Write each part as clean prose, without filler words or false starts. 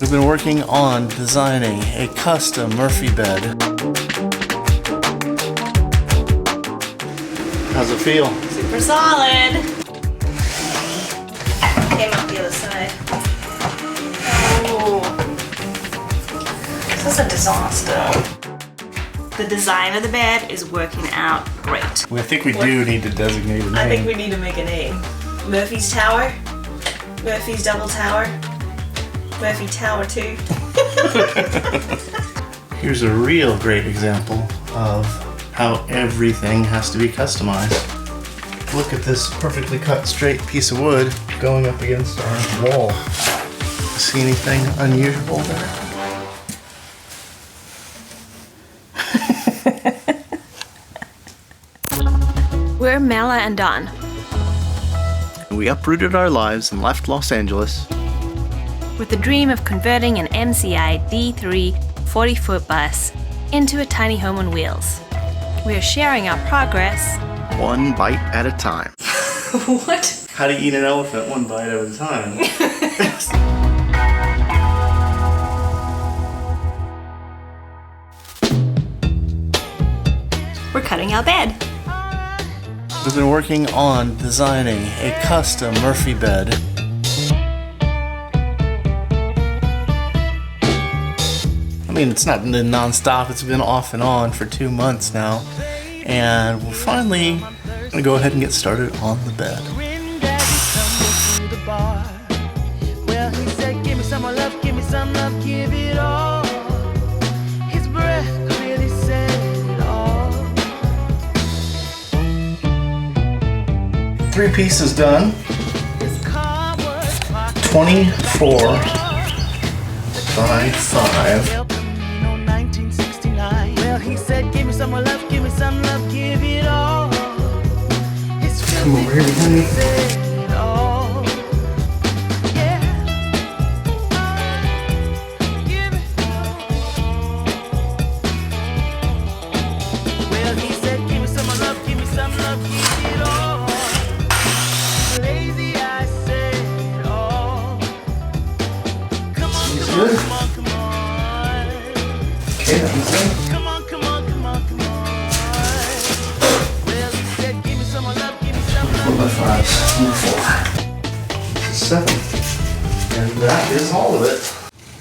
We've been working on designing a custom Murphy bed. How's it feel? Super solid. Came up the other side. Oh, this is a disaster. The design of the bed is working out great. I think we do need to designate a name. I think we need to make a name. Murphy's Tower, Murphy's Double Tower, Murphy Tower 2. Here's a real great example of how everything has to be customized. Look at this perfectly cut straight piece of wood going up against our wall. See anything unusual there? We're Mela and Don. We uprooted our lives and left Los Angeles With the dream of converting an MCI D3 40-foot bus into a tiny home on wheels. We are sharing our progress. one bite at a time. What? How to eat an elephant one bite at a time. We're cutting our bed. We've been working on designing a custom Murphy bed. I mean, it's not been non-stop, it's been off and on for 2 months now. And we're finally gonna go ahead and get started on the bed. Well, he said, give me some more love, give me some love, give it all. His breath really said it all. 3 pieces done. His car was parked 24 by 5. in 1969. Well, he said, give me some more love, give me some love, give it all. His Come over here, honey. said it all. Yeah. Give it. Well, he said, give me some more love, give me some love, give it all. Lazy, I said it all. Come on, He's come good. on, come on, Okay, that was it. come on, come on, come on, come on. Well, he said, give me some more love, give me some 4 love. by 5, 4. This is 7. And that is all of it.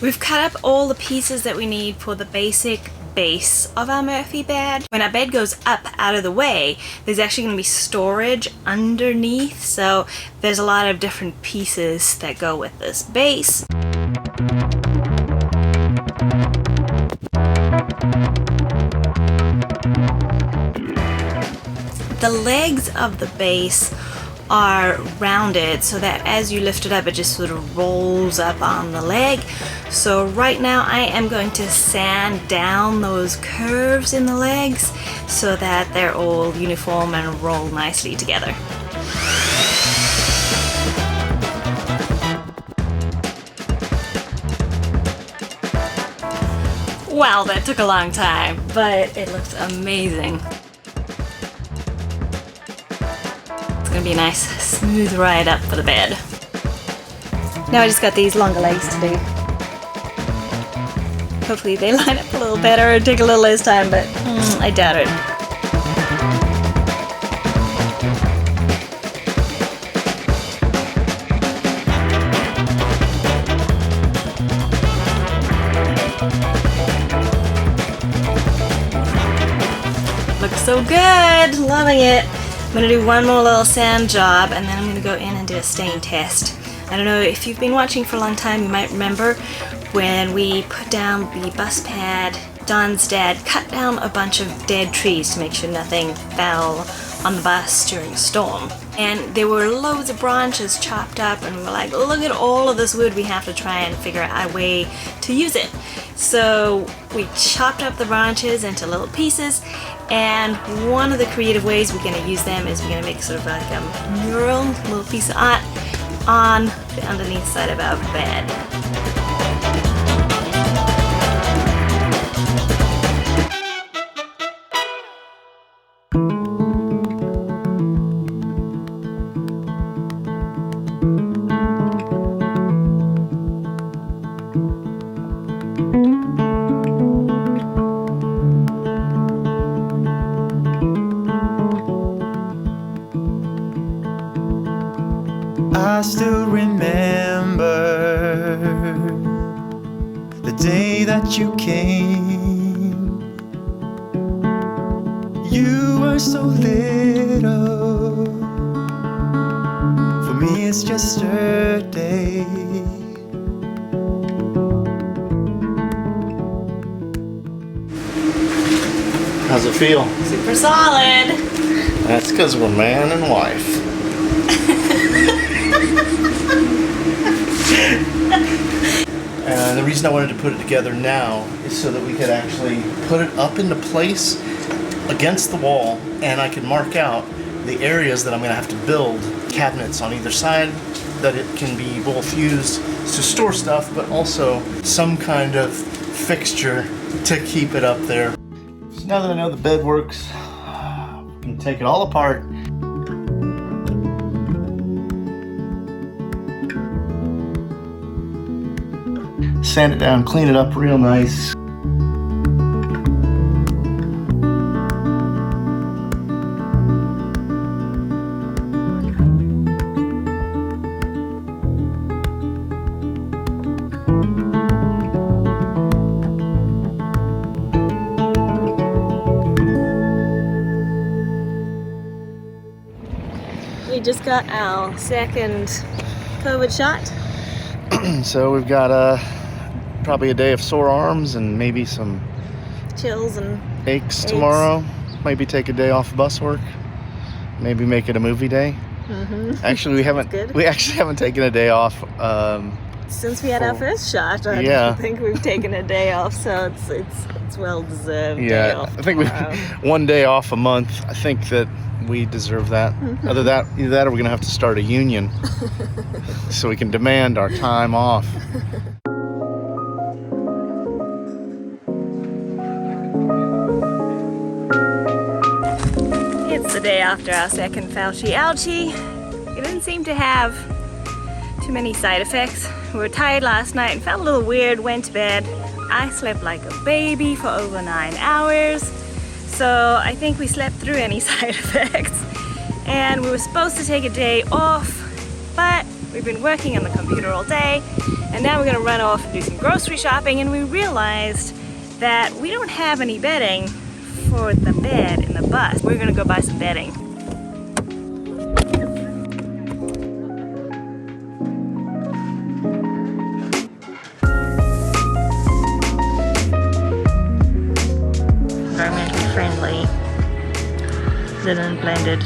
We've cut up all the pieces that we need for the basic base of our Murphy bed. When our bed goes up out of the way, there's actually going to be storage underneath, so there's a lot of different pieces that go with this base. The legs of the base are rounded so that as you lift it up, it just sort of rolls up on the leg. So right now I am going to sand down those curves in the legs so that they're all uniform and roll nicely together. Wow, that took a long time, but it looks amazing. It's gonna be a nice smooth ride up for the bed. Now I just got these longer legs to do. Hopefully they line up a little better and take a little less time, but I doubt it. Looks so good, loving it. I'm gonna do one more little sand job and then I'm gonna go in and do a stain test. I don't know if you've been watching for a long time, you might remember when we put down the bus pad, Don's dad cut down a bunch of dead trees to make sure nothing fell on the bus during a storm. And there were loads of branches chopped up and we were like, look at all of this wood, we have to try and figure out a way to use it. So we chopped up the branches into little pieces, and one of the creative ways we're going to use them is we're going to make sort of like a mural, little piece of art on the underneath side of our bed. still remember the day that you came. You were so little, for me it's just a day. How's it feel? Super solid. That's because we're man and wife. And the reason I wanted to put it together now is so that we could actually put it up into place against the wall, and I can mark out the areas that I'm going to have to build cabinets on either side, that it can be both used to store stuff, but also some kind of fixture to keep it up there. So now that I know the bed works, we can take it all apart. Sand it down, clean it up real nice. We just got our second COVID shot. So we've got probably a day of sore arms and maybe some Chills and aches tomorrow. Maybe take a day off bus work. Maybe make it a movie day. Actually, we actually haven't taken a day off. Since we had our first shot, I don't think we've taken a day off, so it's well deserved. Yeah, day off I think we one day off a month. I think that we deserve that. Either that or we're gonna have to start a union so we can demand our time off. It's the day after our second Fauci ouchie. It didn't seem to have too many side effects. We were tired last night and felt a little weird, went to bed. I slept like a baby for over 9 hours. So I think we slept through any side effects. And we were supposed to take a day off, but we've been working on the computer all day. And now we're gonna run off and do some grocery shopping, and we realized that we don't have any bedding for the bed in the bus. We're gonna go buy some bedding. Environmentally friendly, linen blended.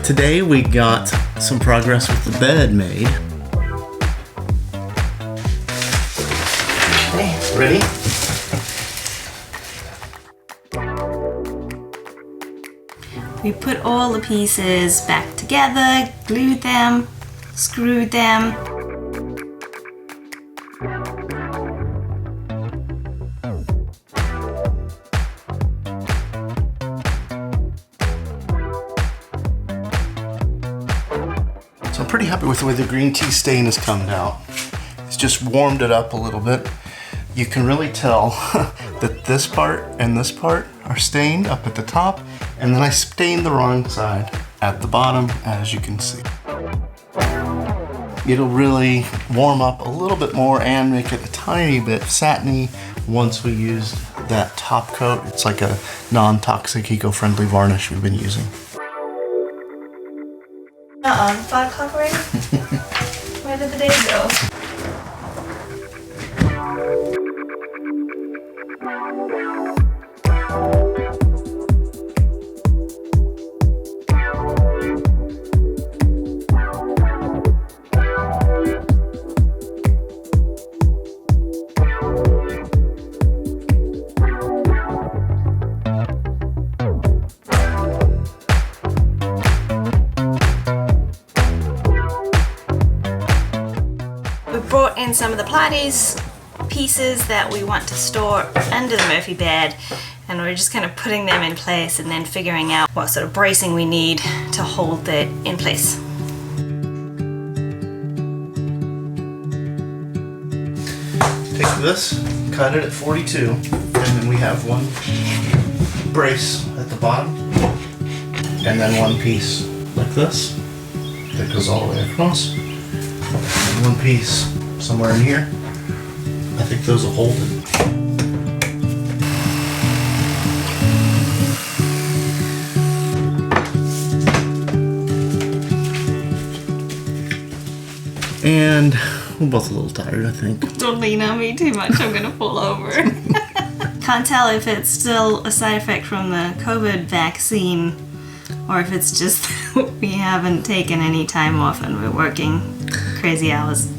Today we got some progress with the bed made. Okay, ready? We put all the pieces back together, glued them, screwed them. So I'm pretty happy with the way the green tea stain has come out. It's just warmed it up a little bit. You can really tell that this part and this part are stained up at the top, and then I stained the wrong side at the bottom, as you can see. It'll really warm up a little bit more and make it a tiny bit satiny once we use that top coat. It's like a non-toxic, eco-friendly varnish we've been using. 5 o'clock already? Where did the day go? Brought in some of the Pilates pieces that we want to store under the Murphy bed, and we're just kind of putting them in place and then figuring out what sort of bracing we need to hold it in place. Take this, cut it at 42, and then we have one brace at the bottom, and then one piece like this that goes all the way across, and one piece somewhere in here. I think those will hold it. And we're both a little tired, I think. Don't lean on me too much, I'm gonna fall over. Can't tell if it's still a side effect from the COVID vaccine or if it's just we haven't taken any time off and we're working crazy hours.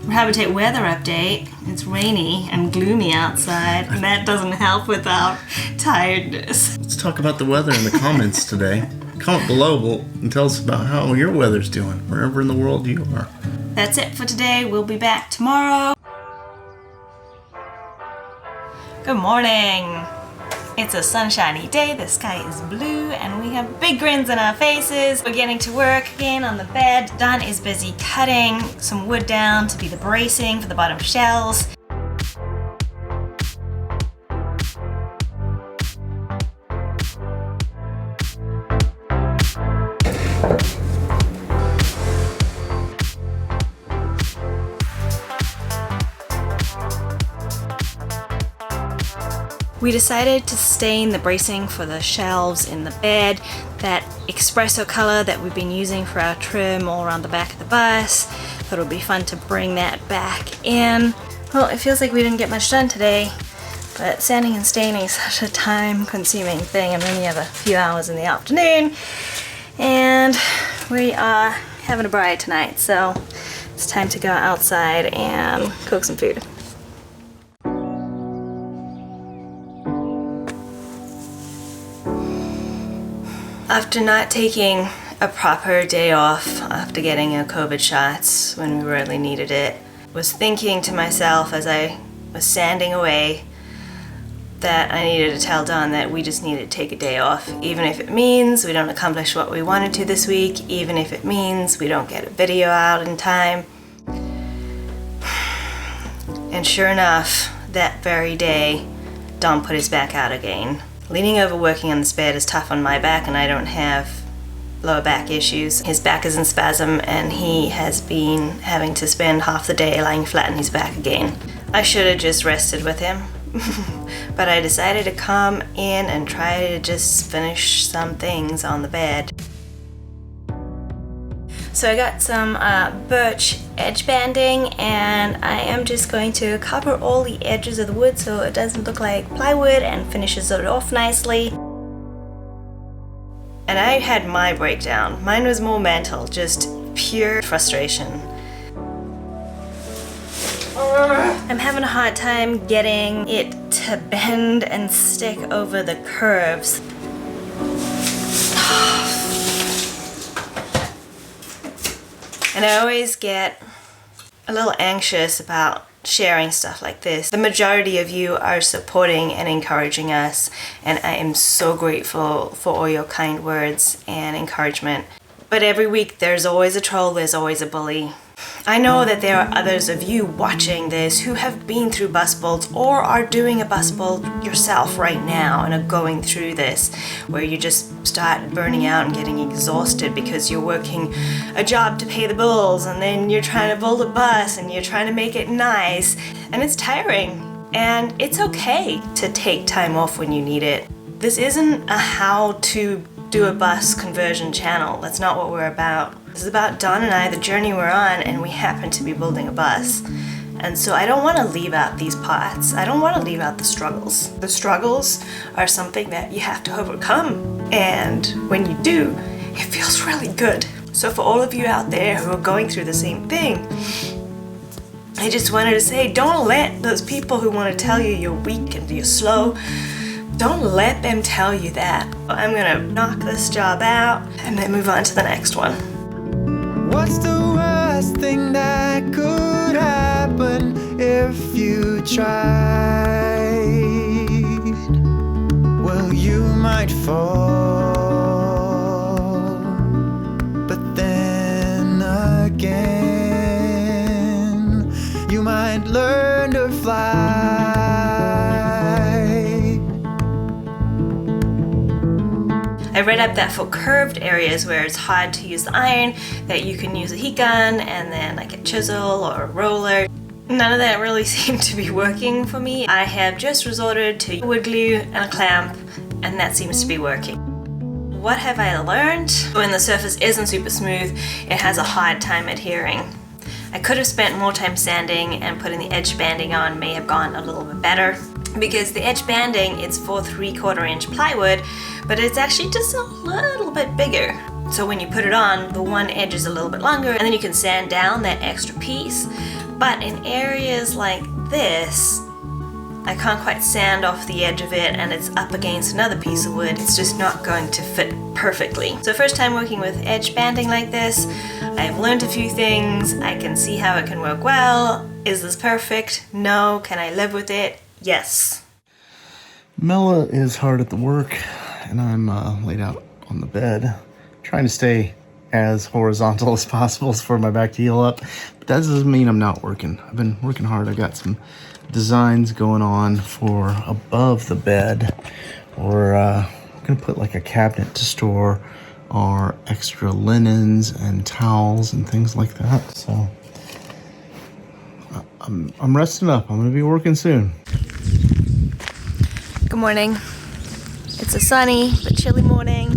Habitat weather update. It's rainy and gloomy outside, and that doesn't help with our tiredness. Let's talk about the weather in the comments today. Comment below and tell us about how your weather's doing, wherever in the world you are. That's it for today. We'll be back tomorrow. Good morning. It's a sunshiny day, the sky is blue, and we have big grins on our faces. We're getting to work again on the bed. Don is busy cutting some wood down to be the bracing for the bottom shelves. We decided to stain the bracing for the shelves in the bed, that espresso color that we've been using for our trim all around the back of the bus. Thought it would be fun to bring that back in. Well, it feels like we didn't get much done today, but sanding and staining is such a time-consuming thing, and we only have a few hours in the afternoon, and we are having a bride tonight, so it's time to go outside and cook some food. After not taking a proper day off after getting our COVID shots when we really needed it, was thinking to myself as I was sanding away that I needed to tell Don that we just needed to take a day off, even if it means we don't accomplish what we wanted to this week, even if it means we don't get a video out in time. And sure enough, that very day, Don put his back out again. Leaning over working on this bed is tough on my back, and I don't have lower back issues. His back is in spasm, and he has been having to spend half the day lying flat on his back again. I should have just rested with him, but I decided to come in and try to just finish some things on the bed. So I got some birch edge banding, and I am just going to cover all the edges of the wood so it doesn't look like plywood and finishes it off nicely. And I had my breakdown. Mine was more mental, just pure frustration. I'm having a hard time getting it to bend and stick over the curves. And I always get a little anxious about sharing stuff like this. The majority of you are supporting and encouraging us, and I am so grateful for all your kind words and encouragement. But every week there's always a troll, there's always a bully. I know that there are others of you watching this who have been through bus builds or are doing a bus build yourself right now and are going through this, where you just start burning out and getting exhausted because you're working a job to pay the bills, and then you're trying to build a bus and you're trying to make it nice, and it's tiring. And it's okay to take time off when you need it. This isn't a how to do a bus conversion channel. That's not what we're about. This is about Don and I, the journey we're on, and we happen to be building a bus. And so I don't want to leave out these parts. I don't want to leave out the struggles. The struggles are something that you have to overcome. And when you do, it feels really good. So for all of you out there who are going through the same thing, I just wanted to say, don't let those people who want to tell you you're weak and you're slow, don't let them tell you that. I'm gonna knock this job out and then move on to the next one. What's the worst thing that could happen if you tried, well, you might fall, but then again, you might learn to fly. I read up that for curved areas where it's hard to use the iron, that you can use a heat gun and then like a chisel or a roller. None of that really seemed to be working for me. I have just resorted to wood glue and a clamp, and that seems to be working. What have I learned? When the surface isn't super smooth, it has a hard time adhering. I could have spent more time sanding, and putting the edge banding on may have gone a little bit better. Because the edge banding, it's for 3/4 inch plywood, but it's actually just a little bit bigger. So when you put it on, the one edge is a little bit longer, and then you can sand down that extra piece. But in areas like this, I can't quite sand off the edge of it, and it's up against another piece of wood. It's just not going to fit perfectly. So first time working with edge banding like this, I've learned a few things. I can see how it can work well. Is this perfect? No. Can I live with it? Yes. Mela is hard at the work, and I'm laid out on the bed, trying to stay as horizontal as possible for my back to heal up. But that doesn't mean I'm not working. I've been working hard. I got some designs going on for above the bed, or I'm gonna put like a cabinet to store our extra linens and towels and things like that. So I'm resting up. I'm gonna be working soon. Good morning. It's a sunny but chilly morning,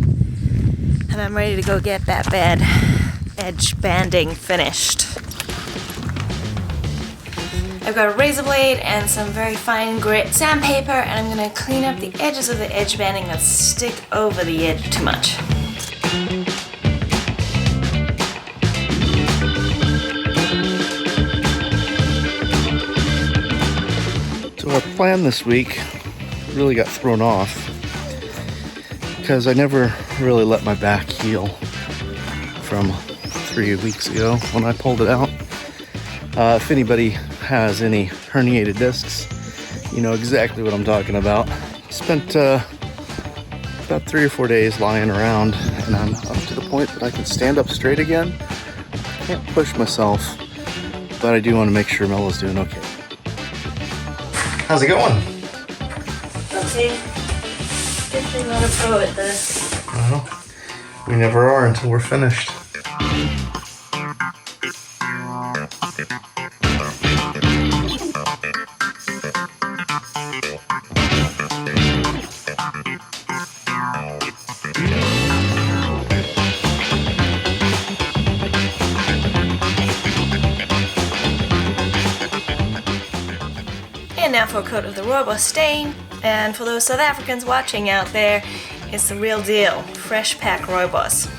and I'm ready to go get that bed edge banding finished. I've got a razor blade and some very fine grit sandpaper, and I'm going to clean up the edges of the edge banding that stick over the edge too much. So our plan this week really got thrown off because I never really let my back heal from 3 weeks ago when I pulled it out. If anybody has any herniated discs, you know exactly what I'm talking about. Spent about 3 or 4 days lying around, and I'm up to the point that I can stand up straight again. I can't push myself, but I do want to make sure Mela's doing okay. How's it going? Okay. Definitely not a pro at this. Well, we never are until we're finished. And now for a coat of the robust stain. And for those South Africans watching out there, it's the real deal. Fresh pack robust.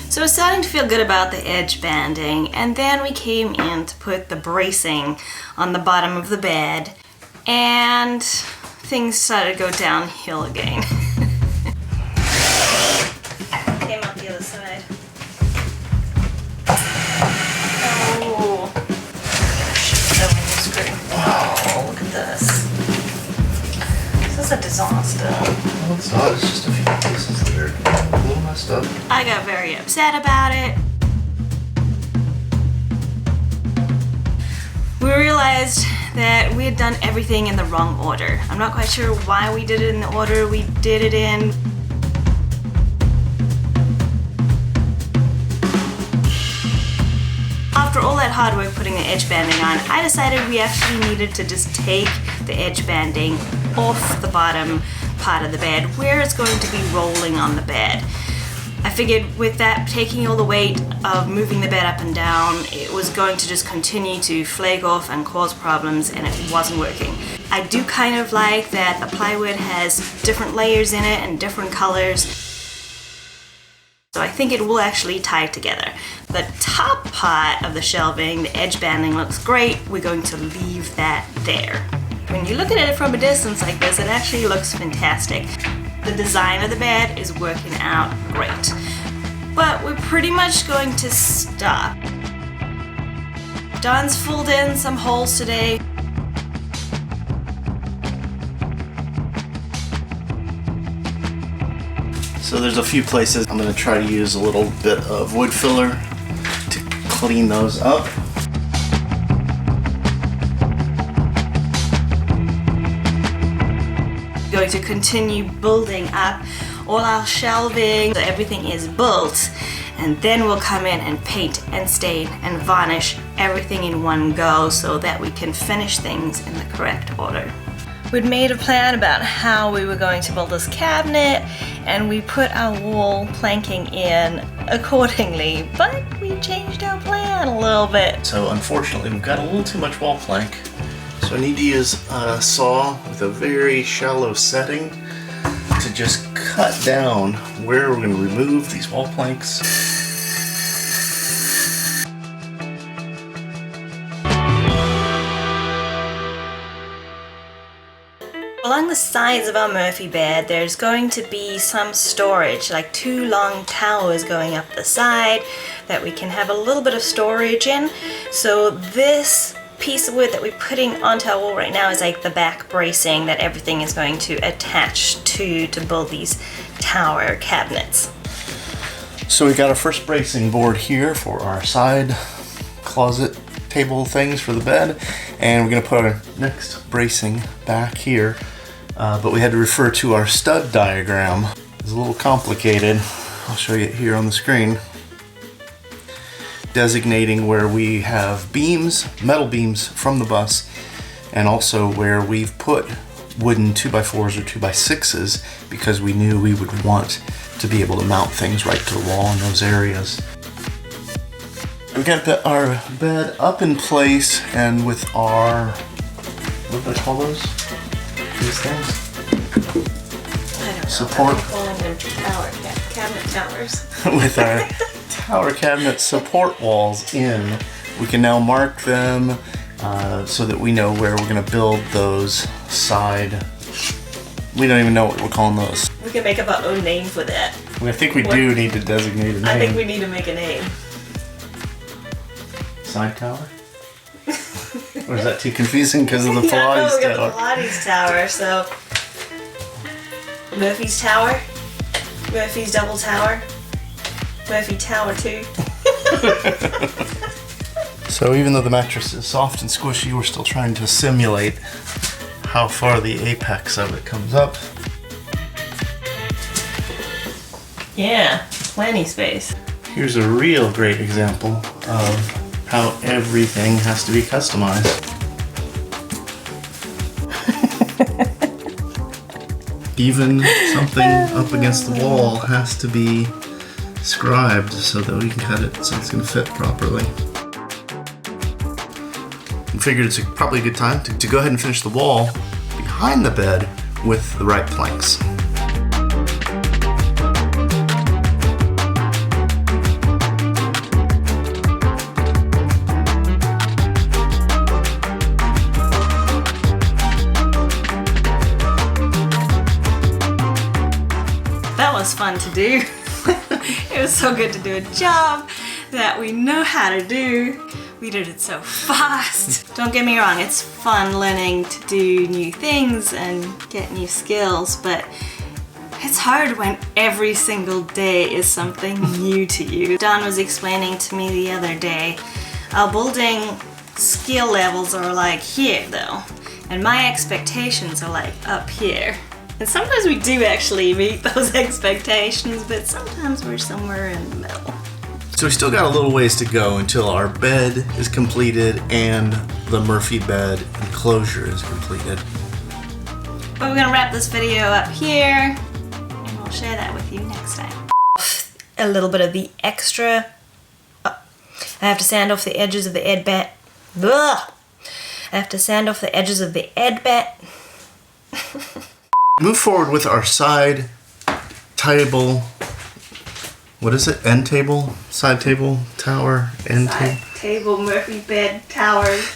So I was starting to feel good about the edge banding, and then we came in to put the bracing on the bottom of the bed, and things started to go downhill again. Came out the other side. Oh, wow, look at this. This is a disaster. Well, it's not. It's just a few pieces that are a little messed up. I got very upset about it. We realized that we had done everything in the wrong order. I'm not quite sure why we did it in the order we did it in. After all that hard work putting the edge banding on, I decided we actually needed to just take the edge banding off the bottom part of the bed where it's going to be rolling on the bed. I figured with that taking all the weight of moving the bed up and down, it was going to just continue to flake off and cause problems, and it wasn't working. I do kind of like that the plywood has different layers in it and different colors, so I think it will actually tie together. The top part of the shelving, the edge banding, looks great. We're going to leave that there. When you look at it from a distance like this, it actually looks fantastic. The design of the bed is working out great. but we're pretty much going to stop. Don's filled in some holes today. So there's a few places I'm going to try to use a little bit of wood filler to clean those up. Going to continue building up all our shelving so everything is built, and then we'll come in and paint and stain and varnish everything in one go so that we can finish things in the correct order. We'd made a plan about how we were going to build this cabinet, and we put our wall planking in accordingly, but we changed our plan a little bit. So unfortunately we've got a little too much wall plank. So I need to use a saw with a very shallow setting to just cut down where we're going to remove these wall planks. Along the sides of our Murphy bed, there's going to be some storage, like 2 long towers going up the side that we can have a little bit of storage in. So this piece of wood that we're putting onto our wall right now is like the back bracing that everything is going to attach to build these tower cabinets. So we got our first bracing board here for our side closet table things for the bed, and we're going to put our next bracing back here, but we had to refer to our stud diagram. It's a little complicated. I'll show you it here on the screen. Designating where we have beams, metal beams from the bus, and also where we've put wooden 2x4s or 2x6s because we knew we would want to be able to mount things right to the wall in those areas. We got our bed up in place, and with our, what do I call those? These things? I don't know. Support. I'm calling them cabinet towers. With our tower cabinet support walls in, we can now mark them so that we know where we're going to build those side. We don't even know what we're calling those. We can make up our own name for that. I think we do need to designate a name. I think we need to make a name. Side tower? Or is that too confusing because of the Pilates Yeah, tower? the Pilates tower, so Murphy's Tower, Murphy's Double Tower, Murphy Tower 2. So even though the mattress is soft and squishy, we're still trying to simulate how far the apex of it comes up. Yeah, plenty space. Here's a real great example of how everything has to be customized. Even something up against the wall has to be scribed so that we can cut it so it's going to fit properly. I figured it's probably a good time to go ahead and finish the wall behind the bed with the right planks. That was fun to do. It was so good to do a job that we know how to do. We did it so fast. Don't get me wrong, it's fun learning to do new things and get new skills, but it's hard when every single day is something new to you. Don was explaining to me the other day, our building skill levels are like here though, and my expectations are like up here. And sometimes we do actually meet those expectations, but sometimes we're somewhere in the middle. So we still got a little ways to go until our bed is completed and the Murphy bed enclosure is completed. But we're gonna wrap this video up here, and we'll share that with you next time. A little bit of the extra. I have to sand off the edges of the ed bat. Ugh. I have to sand off the edges of the ed bat. Move forward with our side table. What is it? End table? Side table? Tower? End table? Table, Murphy bed, towers.